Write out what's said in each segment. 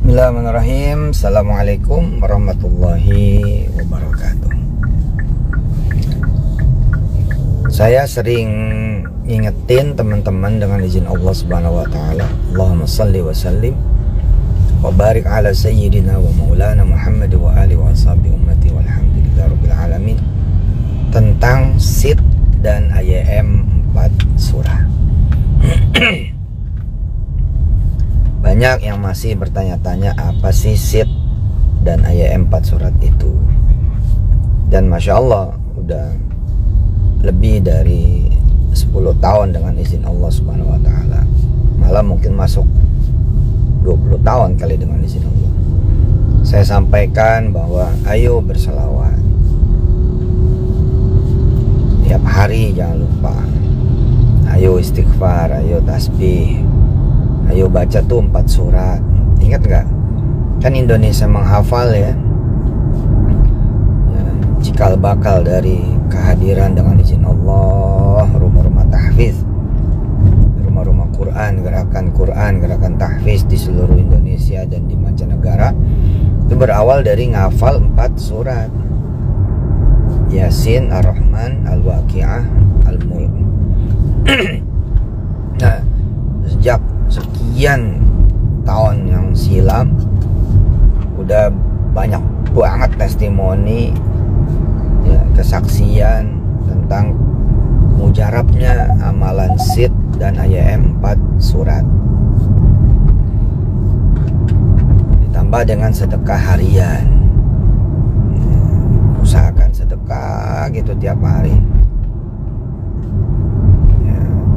Bismillahirrahmanirrahim. Assalamualaikum warahmatullahi wabarakatuh. Saya sering ngingetin teman-teman dengan izin Allah Subhanahu wa taala, Allahumma shalli wa sallim wa barik ala sayyidina wa maulana Muhammad wa alihi wa sahbihi ummati walhamdulillahirabbil alamin, tentang SID dan AYM 4 surah. Banyak yang masih bertanya-tanya apa sih SID dan AYM 4 surat itu. Dan Masya Allah udah lebih dari 10 tahun dengan izin Allah Subhanahu wa ta'ala. Malah mungkin masuk 20 tahun kali dengan izin Allah. Saya sampaikan bahwa ayo berselawat tiap hari, jangan lupa. Ayo istighfar, ayo tasbih, ayo baca tuh 4 surat. Ingat gak? Kan Indonesia menghafal ya, cikal bakal dari kehadiran dengan izin Allah rumah-rumah tahfiz, rumah-rumah Quran, gerakan tahfiz di seluruh Indonesia dan di mancanegara. Itu berawal dari ngafal 4 surat: Yasin, Ar-Rahman, Al-Waqi'ah, Al-Mulk. Nah, sejak sekian tahun yang silam udah banyak banget testimoni ya, kesaksian tentang mujarabnya amalan SID dan AYM 4 surat, ditambah dengan sedekah harian. Usahakan sedekah gitu tiap hari.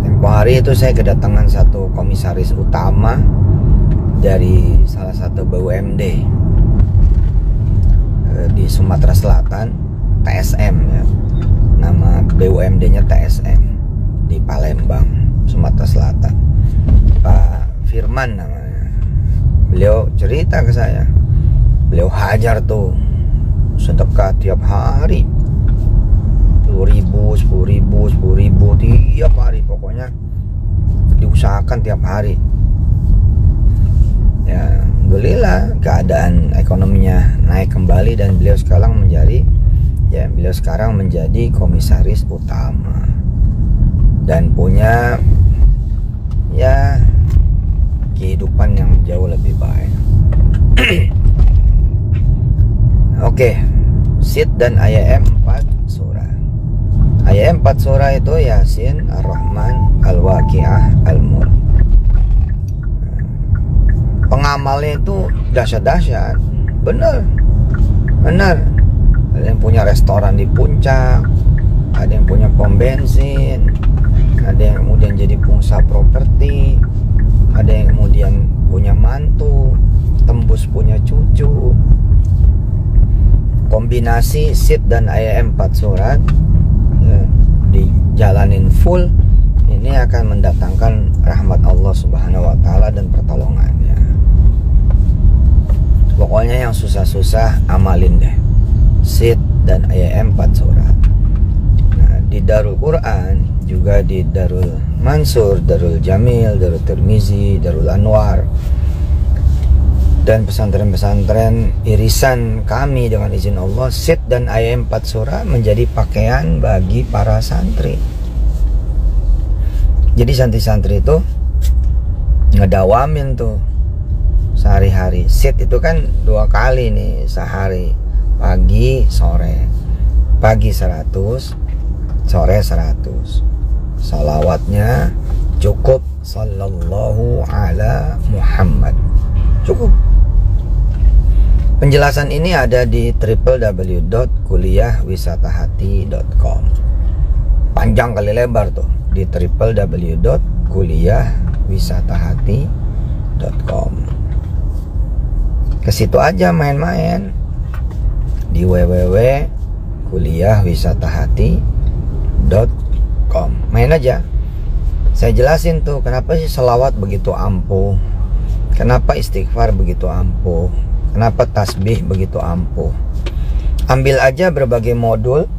Tempo hari itu saya kedatangan satu komisaris utama dari salah satu BUMD di Sumatera Selatan, TSM ya. Nama BUMD-nya TSM di Palembang, Sumatera Selatan. Pak Firman namanya. Beliau cerita ke saya, beliau hajar tuh sedekah tiap hari 10.000 tiap hari, pokoknya diusahakan tiap hari. Ya, alhamdulillah keadaan ekonominya naik kembali dan beliau sekarang menjadi komisaris utama dan punya ya kehidupan yang jauh lebih baik. Oke, SID dan AYM 4 surah. AYM 4 surah itu Yasin, Ar-Rahman, Al-Waqi'ah, Al-Mulk. Pengamalnya itu dahsyat-dahsyat. Bener. Ada yang punya restoran di puncak, ada yang punya pom bensin, ada yang kemudian jadi pengusaha properti, ada yang kemudian punya mantu, tembus punya cucu. Kombinasi SID dan AYM 4 surat ya, dijalanin full, ini akan mendatangkan rahmat Allah Subhanahu wa ta'ala dan pertolongannya. Pokoknya yang susah-susah amalin deh SID dan AYM 4 surat. Nah, di Darul Quran, juga di Darul Mansur, Darul Jamil, Darul Tirmizi, Darul Anwar, dan pesantren-pesantren irisan kami dengan izin Allah, SID dan AYM 4 surah menjadi pakaian bagi para santri. Jadi santri-santri itu ngedawamin tuh sehari-hari. SID itu kan 2 kali nih sehari, pagi sore. Pagi 100, sore 100. Salawatnya cukup sallallahu ala Muhammad, cukup. Penjelasan ini ada di www.kuliahwisatahati.com. Panjang kali lebar tuh, di www.kuliahwisatahati.com. Ke situ aja main-main di www.kuliahwisatahati.com. Main aja. Saya jelasin tuh kenapa sih selawat begitu ampuh, kenapa istighfar begitu ampuh, kenapa tasbih begitu ampuh. Ambil aja berbagai modul.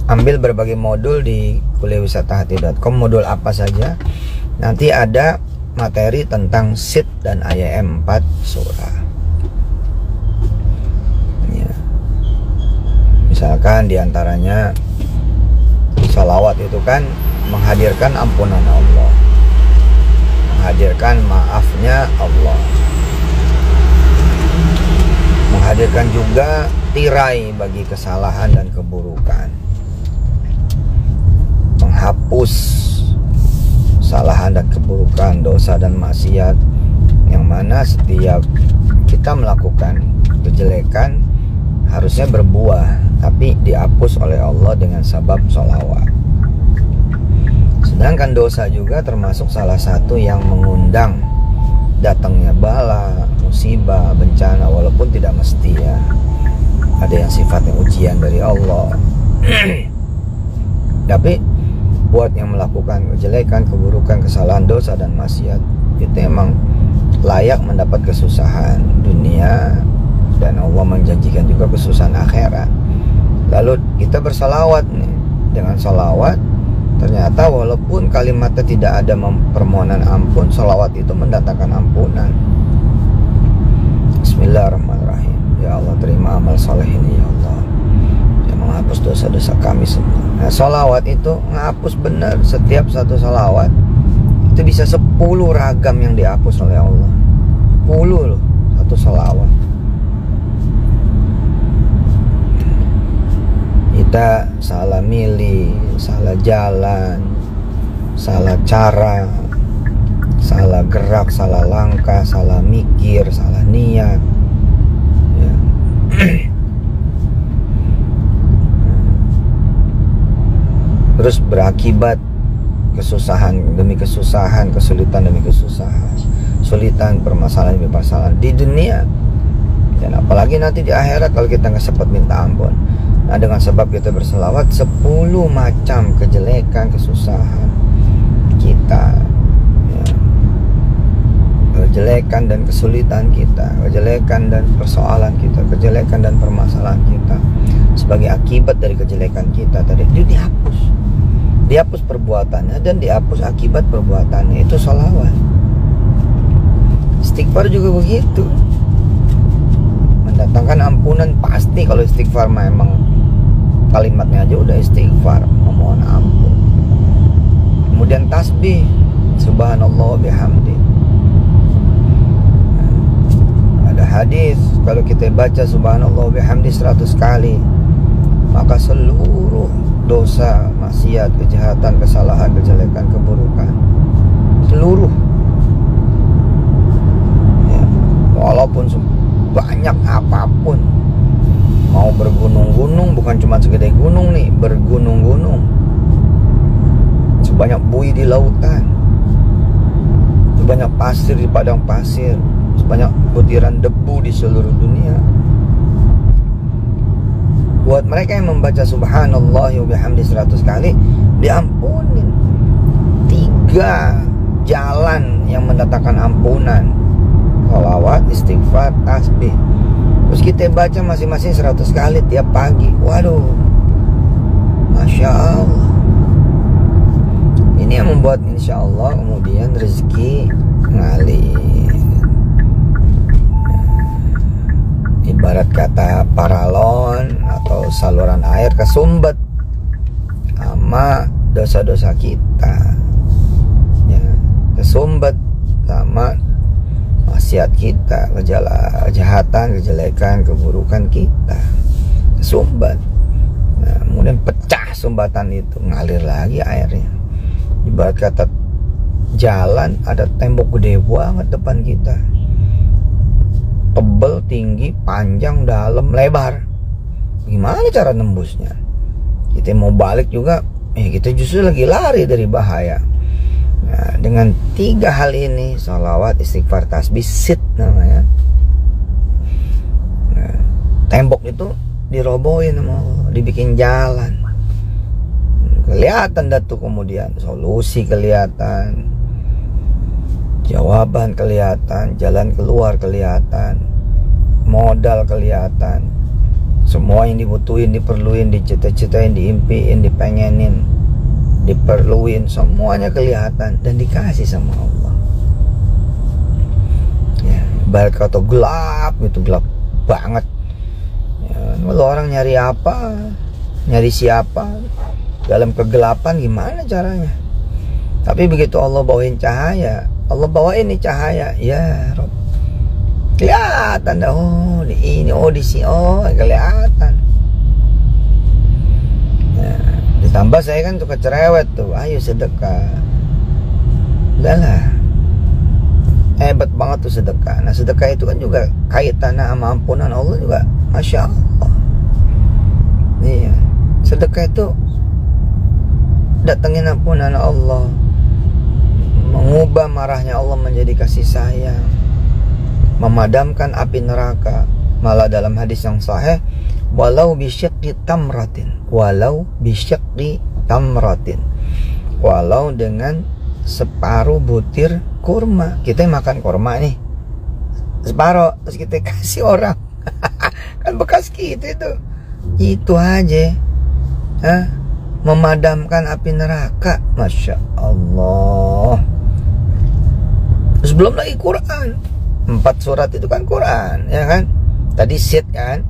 Ambil berbagai modul di kuliahwisatahati.com. Modul apa saja. Nanti ada materi tentang SID dan AYM 4 surah. Ya. Misalkan diantaranya salawat itu kan menghadirkan ampunan Allah, menghadirkan maafnya Allah, menghadirkan juga tirai bagi kesalahan dan keburukan, menghapus kesalahan dan keburukan, dosa dan maksiat, yang mana setiap kita melakukan kejelekan harusnya berbuah, tapi dihapus oleh Allah dengan sebab sholawat. Sedangkan dosa juga termasuk salah satu yang mengundang datangnya bala, musibah, bencana, walaupun tidak mesti ya. Ada yang sifatnya ujian dari Allah. Tapi buat yang melakukan kejelekan, keburukan, kesalahan, dosa dan maksiat, itu emang layak mendapat kesusahan dunia, dan Allah menjanjikan juga kesusahan akhirat. Lalu kita bersalawat nih, dengan salawat ternyata walaupun kalimatnya tidak ada permohonan ampun, salawat itu mendatangkan ampunan. Bismillahirrahmanirrahim. Ya Allah, terima amal soleh ini ya Allah, yang menghapus dosa-dosa kami semua. Nah, salawat itu menghapus benar. Setiap satu salawat itu bisa 10 ragam yang dihapus oleh Allah. 10 loh satu salawat. Kita salah milih, salah jalan, salah cara, salah gerak, salah langkah, salah mikir, salah niat ya. Terus berakibat kesusahan demi kesusahan, kesulitan demi kesusahan, kesulitan, permasalahan demi permasalahan di dunia, dan apalagi nanti di akhirat kalau kita nggak sempat minta ampun. Nah, dengan sebab kita berselawat, 10 macam kejelekan, kesusahan kita ya, kejelekan dan kesulitan kita, kejelekan dan persoalan kita, kejelekan dan permasalahan kita, sebagai akibat dari kejelekan kita tadi itu dihapus perbuatannya dan dihapus akibat perbuatannya. Itu sholawat. Istighfar juga begitu, mendatangkan ampunan pasti. Kalau istighfar memang kalimatnya aja udah istighfar, memohon ampun. Kemudian tasbih, subhanallah bihamdi. Ada hadis kalau kita baca subhanallah bihamdi 100 kali, maka seluruh dosa, maksiat, kejahatan, kesalahan, kejelekan, keburukan, seluruh ya, walaupun banyak apapun, mau bergunung-gunung, bukan cuma segede gunung nih, bergunung-gunung, sebanyak buih di lautan, sebanyak pasir di padang pasir, sebanyak butiran debu di seluruh dunia. Buat mereka yang membaca subhanallah wa bihamdi 100 kali, diampunin. 3 jalan yang mendatangkan ampunan: sholawat, istighfar, tasbih. Terus kita baca masing-masing 100 kali tiap pagi. Waduh, Masya Allah. Ini yang membuat insya Allah kemudian rezeki ngalir. Ibarat kata paralon atau saluran air kesumbat sama dosa-dosa kita ya, kesumbat sama maksiat kita, kejahatan, kejelekan, keburukan kita, kesumbat. Nah, kemudian pecah sumbatan itu, ngalir lagi airnya. Ibarat kata jalan, ada tembok gede banget depan kita, tebel, tinggi, panjang, dalam, lebar. Gimana cara nembusnya? Kita mau balik juga, kita justru lagi lari dari bahaya. Nah, dengan 3 hal ini, sholawat, istighfar, tasbih, SID namanya, nah, tembok itu dirobohin sama Allah, dibikin jalan. Kelihatan dah tuh, kemudian solusi kelihatan, jawaban kelihatan, jalan keluar kelihatan, modal kelihatan, semua yang dibutuhin, diperluin, dicita-citain, diimpiin, dipengenin, diperluin, semuanya kelihatan dan dikasih sama Allah. ibarat kata gelap gitu, gelap banget ya. Kalau orang nyari apa, nyari siapa dalam kegelapan, gimana caranya? Tapi begitu Allah bawain cahaya, Allah bawain nih cahaya, ya Rob, kelihatan dah, oh di ini, oh di sini, oh kelihatan ya. Ditambah saya kan suka cerewet tuh, ayo sedekah, udahlah, hebat banget tuh sedekah. Nah sedekah itu kan juga kaitannya sama ampunan Allah juga, Masya Allah. Iya, sedekah itu datengin ampunan Allah, mengubah marahnya Allah menjadi kasih sayang, memadamkan api neraka. Malah dalam hadis yang sahih, walau bisyaqqi tamratin, walau bisyaqqi tamratin, walau dengan separuh butir kurma. Kita makan kurma nih separuh, terus kita kasih orang kan bekas kita itu aja, memadamkan api neraka. Masya Allah. Terus belum lagi Quran, 4 surat itu kan Quran, ya kan? Tadi sit kan,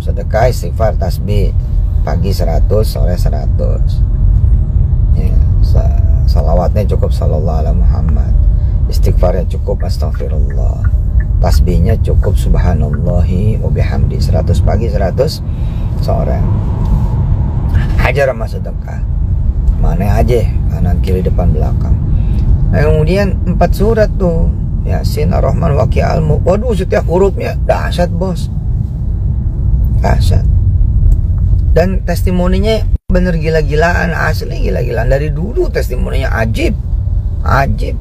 sedekah, istighfar, tasbih, pagi 100, sore 100 ya, salawatnya cukup sallallahu alaihi Muhammad, istighfarnya cukup astagfirullah, tasbihnya cukup subhanallahi wa bihamdi, 100 pagi 100 sore. Hajar sama sedekah, mana aja, kanan kiri depan belakang. Nah, kemudian 4 surat tuh, Yasin, Ar-Rahman, Waqiah, Al-Mulk. Waduh, setiap hurufnya dahsyat bos, dahsyat. Dan testimoninya bener gila-gilaan, asli gila-gilaan. Dari dulu testimoninya ajib, ajib.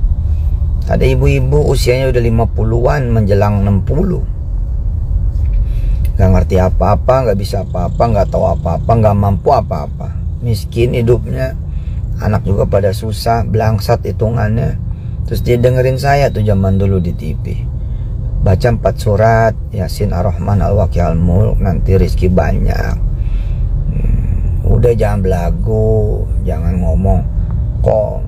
Ada ibu-ibu usianya udah 50-an menjelang 60, gak ngerti apa-apa, gak bisa apa-apa, gak tahu apa-apa, gak mampu apa-apa, miskin hidupnya, anak juga pada susah, belangsat hitungannya. Terus dia dengerin saya tuh zaman dulu di TV, baca 4 surat Yasin, Ar-Rahman, Al-Waqiah, Al-Mulk, nanti rezeki banyak. Udah jangan belagu, jangan ngomong kok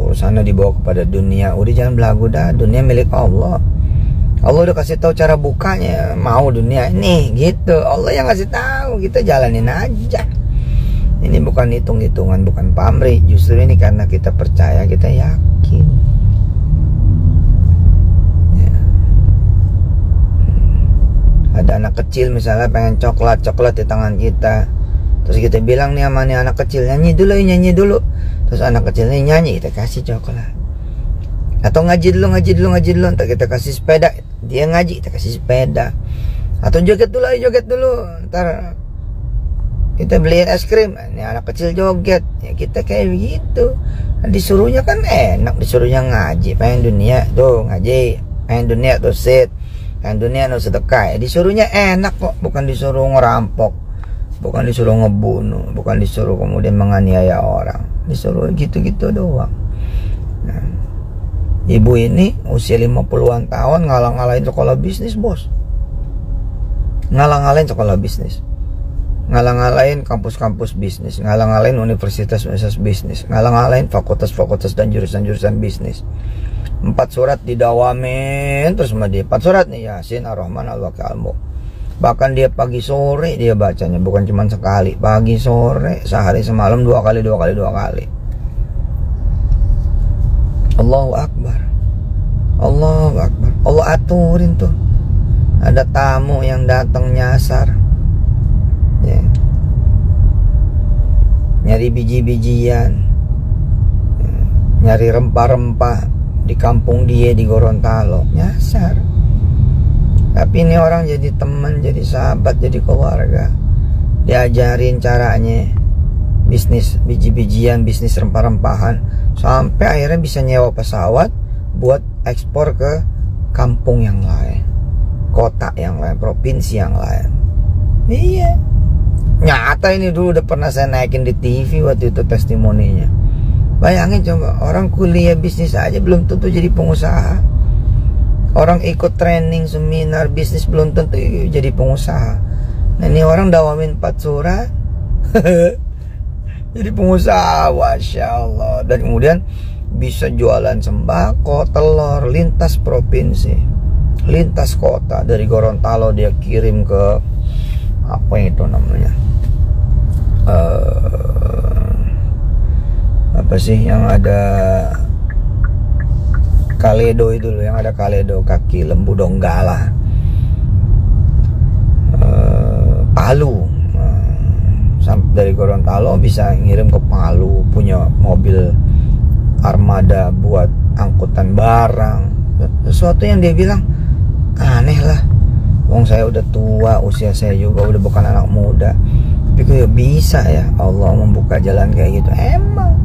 urusannya dibawa kepada dunia. Udah jangan belagu dah, dunia milik Allah. Allah udah kasih tahu cara bukanya, mau dunia ini gitu. Allah yang kasih tahu, kita jalanin aja. Ini bukan hitung-hitungan, bukan pamrih. Justru ini karena kita percaya, kita yakin ya. Ada anak kecil misalnya pengen coklat di tangan kita, terus kita bilang nih sama nih anak kecil, nyanyi dulu. Terus anak kecilnya nyanyi, kita kasih coklat. Atau ngaji dulu, ntar kita kasih sepeda, dia ngaji, kita kasih sepeda. Atau joget dulu, ntar kita beliin es krim. Ini anak kecil joget, ya kita kayak begitu. Nah, disuruhnya kan enak, disuruhnya ngaji, pengen dunia tuh ngaji, pengen dunia tuh sit, pengen dunia tuh sedekah. Ya, disuruhnya enak kok, bukan disuruh ngerampok, bukan disuruh ngebunuh, bukan disuruh kemudian menganiaya orang, disuruh gitu-gitu doang. Nah, ibu ini usia 50-an tahun ngalang-ngalain sekolah bisnis bos, ngalang-ngalain sekolah bisnis, ngalang-ngalain kampus-kampus bisnis, ngalang-ngalain universitas-universitas bisnis, ngalang-ngalain fakultas-fakultas dan jurusan-jurusan bisnis. 4 surat didawamin terus sama dia. 4 surat nih, Yasin, Ar-Rahman, Al-Waqiah, Al-Mulk. Bahkan dia pagi sore dia bacanya, bukan cuma sekali, pagi sore, sehari semalam 2 kali. Allahu Akbar, Allahu Akbar. Allah aturin tuh, ada tamu yang datang nyasar ya, nyari biji-bijian ya, nyari rempah-rempah di kampung dia di Gorontalo, nyasar. Tapi ini orang jadi teman, jadi sahabat, jadi keluarga, diajarin caranya bisnis biji-bijian, bisnis rempah-rempahan, sampai akhirnya bisa nyewa pesawat buat ekspor ke kampung yang lain, kota yang lain, provinsi yang lain. Iya, nyata ini dulu udah pernah saya naikin di TV waktu itu testimoninya. Bayangin coba, orang kuliah bisnis aja belum tentu jadi pengusaha. Orang ikut training seminar bisnis belum tentu jadi pengusaha. Nah ini orang dawamin 4 surat jadi pengusaha, Masya Allah. Dan kemudian bisa jualan sembako, telur, lintas provinsi. lintas kota, dari Gorontalo dia kirim ke apa itu namanya, apa sih yang ada Kaledo itu loh, yang ada Kaledo kaki lembu Donggala, Palu. Dari Gorontalo bisa ngirim ke Palu, punya mobil armada buat angkutan barang. Sesuatu yang dia bilang aneh lah, wong saya udah tua, usia saya juga udah bukan anak muda, tapi kok bisa ya Allah membuka jalan kayak gitu. Emang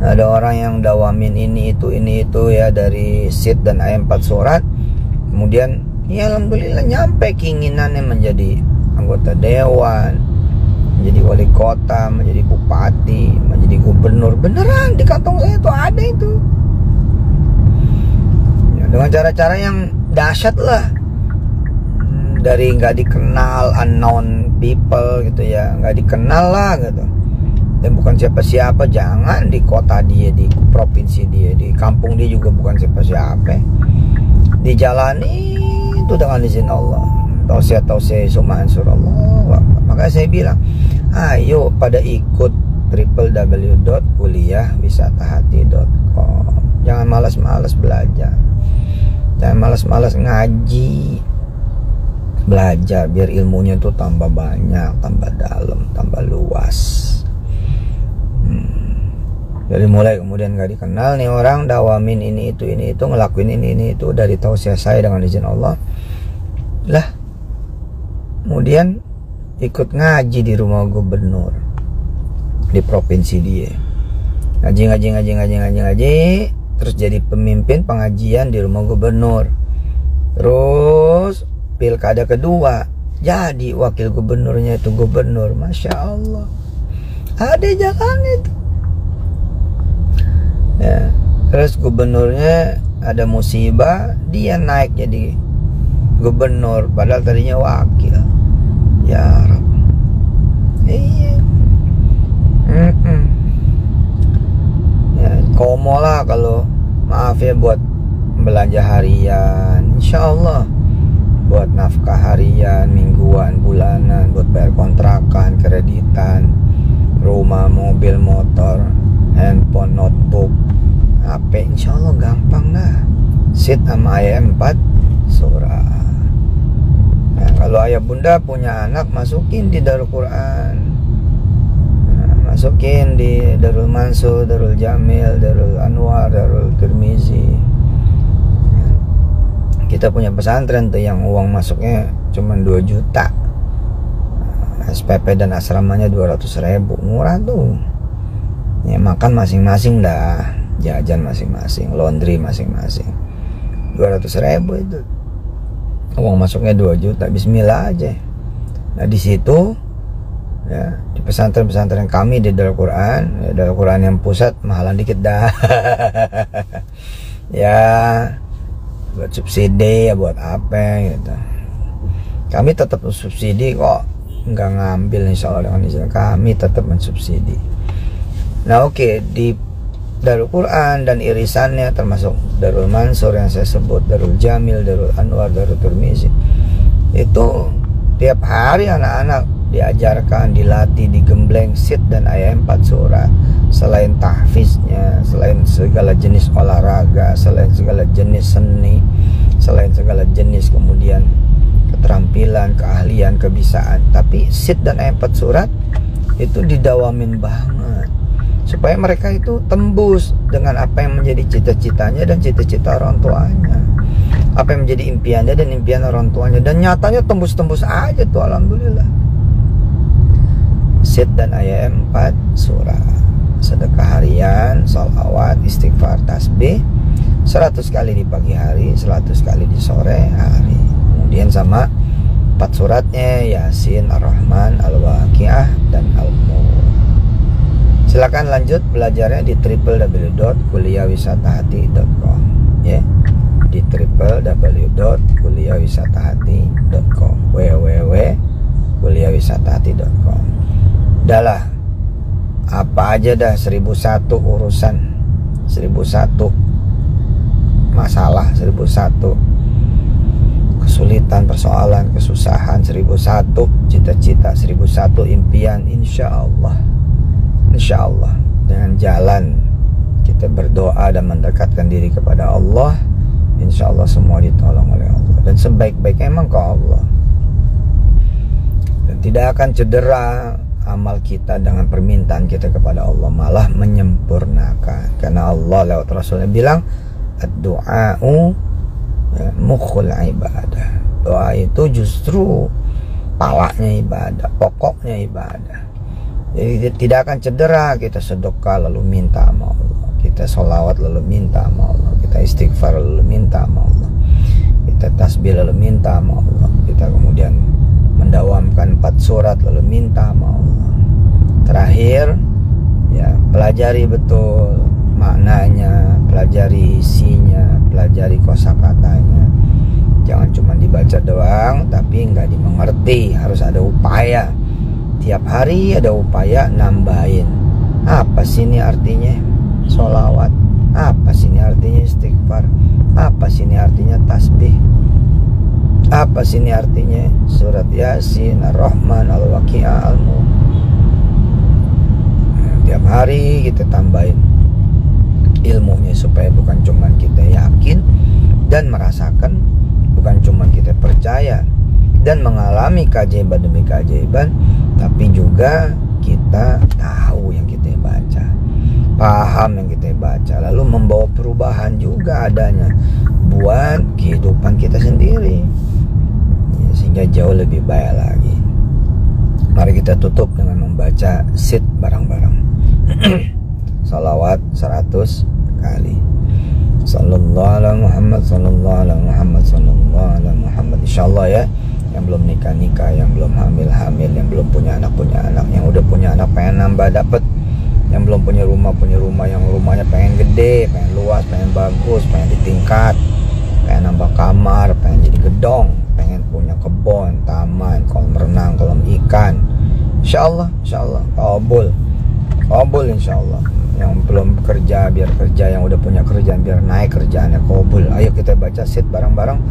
ada orang yang dawamin ini itu ya dari SID dan ayat 4 surat, kemudian ya alhamdulillah nyampe keinginannya menjadi anggota dewan, menjadi wali kota, menjadi bupati, menjadi gubernur. Beneran di kantong saya tuh ada itu ya, dengan cara-cara yang dahsyat lah, dari nggak dikenal, unknown people gitu ya, nggak dikenal lah gitu, dan bukan siapa-siapa. Jangan di kota dia, di provinsi dia, di kampung dia juga bukan siapa-siapa, dijalani itu dengan izin Allah. Tausiah sumahan surallah. Makanya saya bilang, ayo pada ikut www.kuliahwisatahati.com. Jangan malas-malas belajar, jangan malas-malas ngaji, belajar biar ilmunya tuh tambah banyak, tambah dalam, tambah luas. Dari mulai kemudian gak dikenal nih orang, dawamin ini itu ngelakuin ini itu dari tausiah saya dengan izin Allah lah. Kemudian ikut ngaji di rumah gubernur di provinsi dia, ngaji, terus jadi pemimpin pengajian di rumah gubernur. Terus pilkada kedua jadi wakil gubernurnya itu gubernur. Masya Allah, ada jalan itu ya. Terus gubernurnya ada musibah, dia naik jadi gubernur padahal tadinya wakil. Ya Rab, iya, ya, komo lah kalau maaf ya buat belanja harian, insya Allah buat nafkah harian, mingguan, bulanan, buat bayar kontrakan, kreditan, rumah, mobil, motor, handphone, notebook, HP, insya Allah gampang dah. SID sama ayat 4 surah. Nah, kalau ayah bunda punya anak, masukin di Darul Quran, masukin di Darul Mansur, Darul Jamil, Darul Anwar, Darul Tirmizi. Kita punya pesantren tuh yang uang masuknya cuma 2 juta, SPP dan asramanya 200.000, murah tuh ya. Makan masing-masing dah, jajan masing-masing, laundry masing-masing, 200.000 itu uang masuknya 2 juta, bismillah aja. Nah di situ ya, di pesantren-pesantren kami di Darul Quran, ya, Darul Quran yang pusat mahalan dikit dah ya, buat subsidi ya, buat apa gitu. Kami tetap subsidi kok, nggak ngambil insya Allah dengan izin kami, tetap mensubsidi. Nah oke, di Darul Quran dan irisannya termasuk Darul Mansur yang saya sebut, Darul Jamil, Darul Anwar, Darul Tirmizi, itu tiap hari anak-anak diajarkan, dilatih, digembleng SID dan ayat 4 surat. Selain tahfiznya, selain segala jenis olahraga, selain segala jenis seni, selain segala jenis kemudian keterampilan, keahlian, kebisaan, tapi SID dan ayat 4 surat itu didawamin banget supaya mereka itu tembus dengan apa yang menjadi cita-citanya dan cita-cita orang tuanya, apa yang menjadi impiannya dan impian orang tuanya, dan nyatanya tembus-tembus aja tuh, alhamdulillah. SID dan ayat 4 surah, sedekah harian, sholawat, istighfar, tasbih 100 kali di pagi hari, 100 kali di sore hari. Kemudian sama 4 suratnya, Yasin, Ar-Rahman, Al-Waqiah, dan Al-Mulk. Silakan lanjut belajarnya di www.kuliahwisatahati.com ya, di www.kuliahwisatahati.com, www.kuliahwisatahati.com. Udahlah, apa aja dah 1001 urusan, 1001 masalah 1001, kesulitan, persoalan, kesusahan 1001, cita-cita 1001, impian. Insya Allah dengan jalan kita berdoa dan mendekatkan diri kepada Allah, insya Allah semua ditolong oleh Allah. Dan sebaik-baiknya emang ke Allah, dan tidak akan cedera amal kita dengan permintaan kita kepada Allah, malah menyempurnakan. Karena Allah lewat Rasulnya bilang, ad-du'a'u mukhul ibadah. Doa itu justru palanya ibadah, pokoknya ibadah. Jadi tidak akan cedera kita sedekah lalu minta sama Allah, kita sholawat lalu minta sama Allah, kita istighfar lalu minta sama Allah, kita tasbih lalu minta sama Allah, kita kemudian mendawamkan 4 surat lalu minta sama Allah. Terakhir ya, pelajari betul maknanya, pelajari isinya, pelajari kosakatanya. Jangan cuma dibaca doang tapi nggak dimengerti, harus ada upaya. Tiap hari ada upaya nambahin. Apa sih ini artinya sholawat? Apa sih ini artinya istighfar? Apa sih ini artinya tasbih? Apa sih ini artinya surat Yasin, Ar-Rahman, Al-Waqi'ah, Al-Mulk? Tiap hari kita tambahin ilmunya supaya bukan cuma kita yakin dan merasakan, bukan cuma kita percaya dan mengalami keajaiban demi keajaiban, tapi juga kita tahu yang kita baca, paham yang kita baca, lalu membawa perubahan juga adanya buat kehidupan kita sendiri ya, sehingga jauh lebih baik lagi. Mari kita tutup dengan membaca sit bareng-bareng. Salawat 100 kali. Sallallahu ala Muhammad, sallallahu ala Muhammad, sallallahu ala Muhammad. Insyaallah ya, yang belum nikah, yang belum hamil, yang belum punya anak, yang udah punya anak pengen nambah dapet, yang belum punya rumah, yang rumahnya pengen gede, pengen luas, pengen bagus, pengen ditingkat, pengen nambah kamar, pengen jadi gedong, pengen punya kebun, taman, kolam renang, kolam ikan. Insyaallah kabul insyaallah. Yang belum kerja biar kerja, yang udah punya kerjaan biar naik kerjaannya kabul. Ayo kita baca sit bareng-bareng.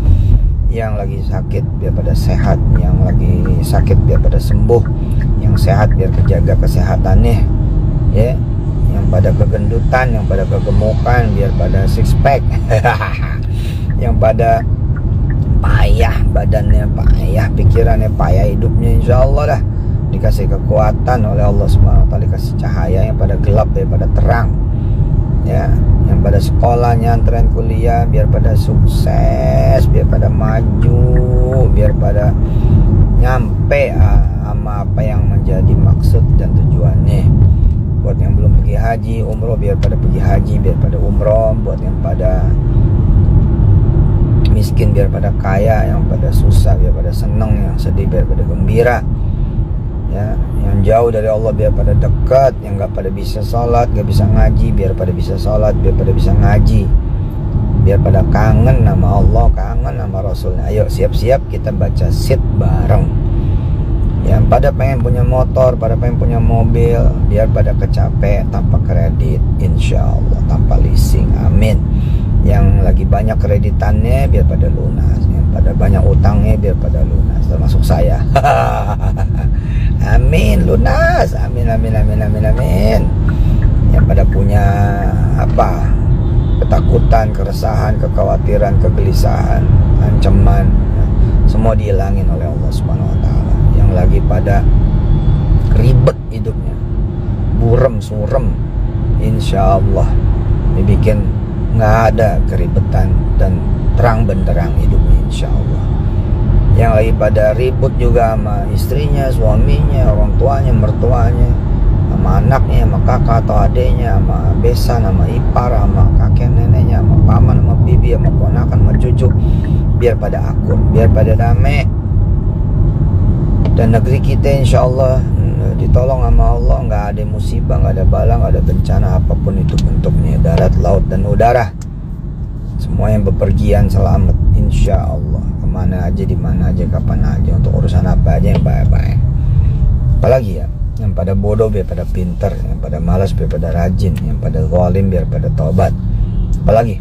Yang lagi sakit biar pada sehat, yang lagi sakit biar pada sembuh, yang sehat biar kejaga kesehatannya ya, yang pada kegendutan, yang pada kegemukan biar pada six pack yang pada payah badannya, payah pikirannya, payah hidupnya, insyaallah dah dikasih kekuatan oleh Allah Subhanahu wa taala, dikasih cahaya yang pada gelap daripada terang ya, yang pada sekolah, nyantren, kuliah biar pada sukses, biar pada maju, biar pada nyampe sama apa yang menjadi maksud dan tujuannya. Buat yang belum pergi haji, umroh biar pada pergi haji, biar pada umroh. Buat yang pada miskin biar pada kaya, yang pada susah biar pada seneng, yang sedih biar pada gembira ya, yang jauh dari Allah biar pada dekat, yang gak pada bisa sholat, gak bisa ngaji biar pada bisa sholat, biar pada bisa ngaji, biar pada kangen sama Allah, kangen sama Rasulnya. Ayo siap-siap kita baca sit bareng. Yang pada pengen punya motor, pada pengen punya mobil, biar pada kecapek tanpa kredit, insya Allah tanpa leasing, amin. Yang lagi banyak kreditannya biar pada lunas, yang pada banyak utangnya biar pada lunas, termasuk saya. Amin, lunas, amin. Yang pada punya ketakutan, keresahan, kekhawatiran, kegelisahan, ancaman, semua dihilangin oleh Allah Subhanahu wa taala. Yang lagi pada ribet hidupnya, burem surem, insya Allah dibikin nggak ada keribetan dan terang benderang hidupnya, insya Allah. Yang lagi pada ribut juga sama istrinya, suaminya, orang tuanya, mertuanya, sama anaknya, sama kakak atau adiknya, sama besan, sama ipar, sama kakek neneknya, sama paman, sama bibi, sama ponakan, sama cucu, biar pada akur, biar pada damai. Dan negeri kita insya Allah ditolong sama Allah, nggak ada musibah, nggak ada bala, nggak ada bencana apapun itu bentuknya, darat, laut, dan udara. Semua yang bepergian selamat insya Allah, kemana aja, di mana aja, kapan aja, untuk urusan apa aja yang baik-baik. Apalagi ya, yang pada bodoh biar pada pinter, yang pada malas biar pada rajin, yang pada zalim biar pada taubat. Apalagi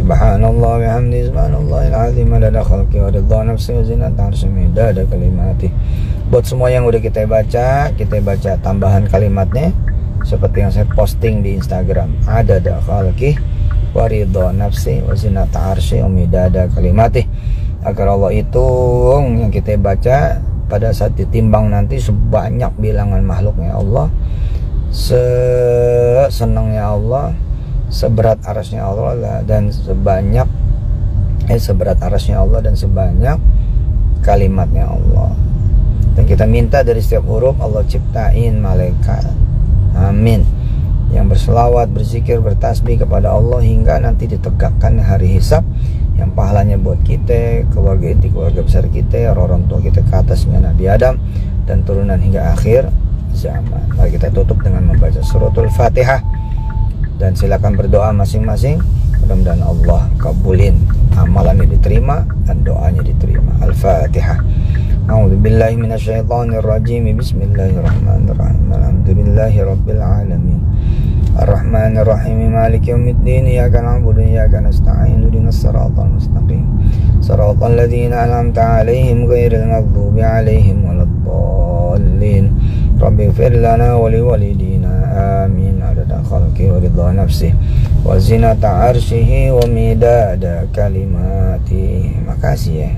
Subhanallah wa bihamdihi subhanallahil azim adada khalqi wa ridha nafsi wa zinata arsy midada kalimati. Buat semua yang udah kita baca tambahan kalimatnya seperti yang saya posting di Instagram, adada khalqi wa ridha nafsi wa zinata arsy midada kalimati, agar Allah hitung yang kita baca pada saat ditimbang nanti sebanyak bilangan makhluknya Allah, sesenangnya Allah, seberat arasnya Allah, dan sebanyak seberat arasnya Allah dan sebanyak kalimatnya Allah. Dan kita minta dari setiap huruf Allah ciptain malaikat, amin, yang berselawat, berzikir, bertasbih kepada Allah hingga nanti ditegakkan hari hisab, yang pahalanya buat kita, keluarga inti, keluarga besar kita, orang tua kita ke atasnya Nabi Adam dan turunan hingga akhir zaman. Mari kita tutup dengan membaca suratul Fatihah dan silakan berdoa masing-masing. Mudah-mudahan Allah kabulin, amalannya diterima dan doanya diterima. Al-Fatihah. A'udzubillahi minasyaitonirrajim. Bismillahirrahmanirrahim. Alhamdulillahirabbil alamin. Ar-Rahmanir-Rahim. Maliki yaumiddin. Iyyaka na'budu wa iyyaka nasta'in. Ihdinas siratal mustaqim. Siratal ladzina an'amta 'alaihim ghairil maghdubi 'alaihim waladdallin. Rabbighfir lana wa liwalidina amin adada khalqi wa ridha nafsi wa zinata arsyihi wa midada kalimati. Makasih ya.